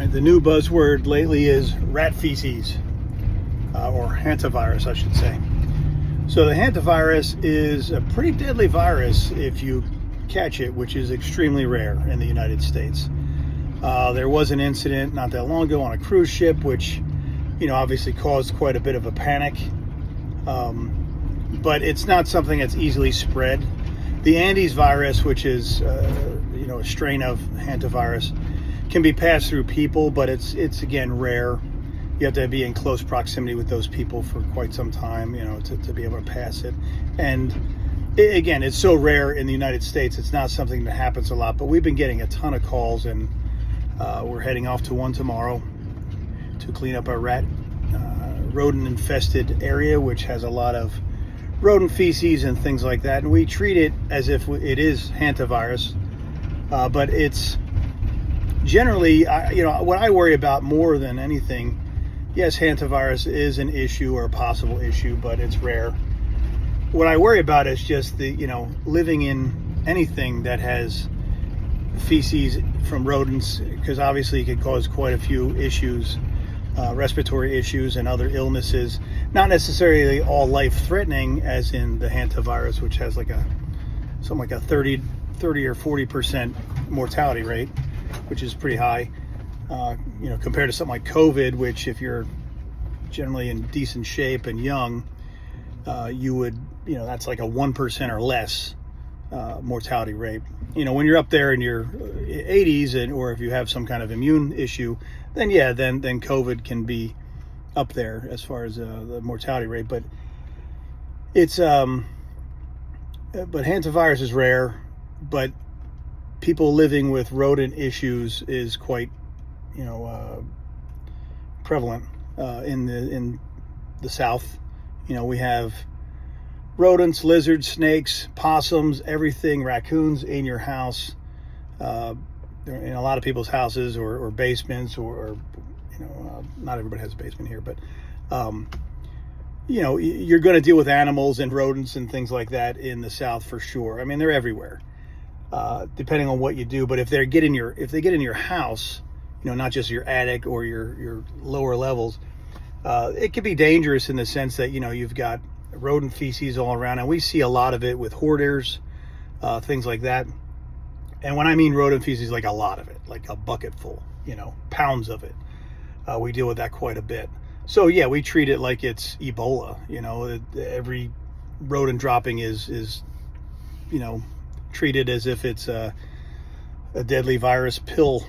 right, the new buzzword lately is rat feces, or hantavirus, I should say. So the hantavirus is a pretty deadly virus if you catch it, which is extremely rare in the United States. There was an incident not that long ago on a cruise ship, which, obviously caused quite a bit of a panic. But it's not something that's easily spread. The Andes virus, which is, a strain of hantavirus, can be passed through people, but it's again rare. You have to be in close proximity with those people for quite some time, to be able to pass it. And again, it's so rare in the United States, it's not something that happens a lot, but we've been getting a ton of calls, and we're heading off to one tomorrow to clean up our rodent infested area, which has a lot of rodent feces and things like that. And we treat it as if it is hantavirus, but it's generally, what I worry about more than anything, yes, hantavirus is an issue or a possible issue, but it's rare. What I worry about is just the, living in anything that has feces from rodents, because obviously it could cause quite a few issues, respiratory issues and other illnesses, not necessarily all life-threatening as in the hantavirus, which has something like a 30 or 40% mortality rate, which is pretty high, compared to something like COVID, which if you're generally in decent shape and young, you would, that's like a 1% or less mortality rate. When you're up there in your 80s, or if you have some kind of immune issue, then then COVID can be up there as far as the mortality rate. But it's but hantavirus is rare, but people living with rodent issues is quite, prevalent in the South. We have rodents, lizards, snakes, possums, everything, raccoons in your house, in a lot of people's houses or basements, or not everybody has a basement here, but you're going to deal with animals and rodents and things like that in the South for sure. I mean, they're everywhere, depending on what you do. But if they get in your house, not just your attic or your lower levels, it can be dangerous in the sense that you've got rodent feces all around, and we see a lot of it with hoarders, things like that. And when I mean rodent feces, like a lot of it, like a bucket full, pounds of it. We deal with that quite a bit. So yeah, we treat it like it's Ebola. Every rodent dropping is treated as if it's a deadly virus pill.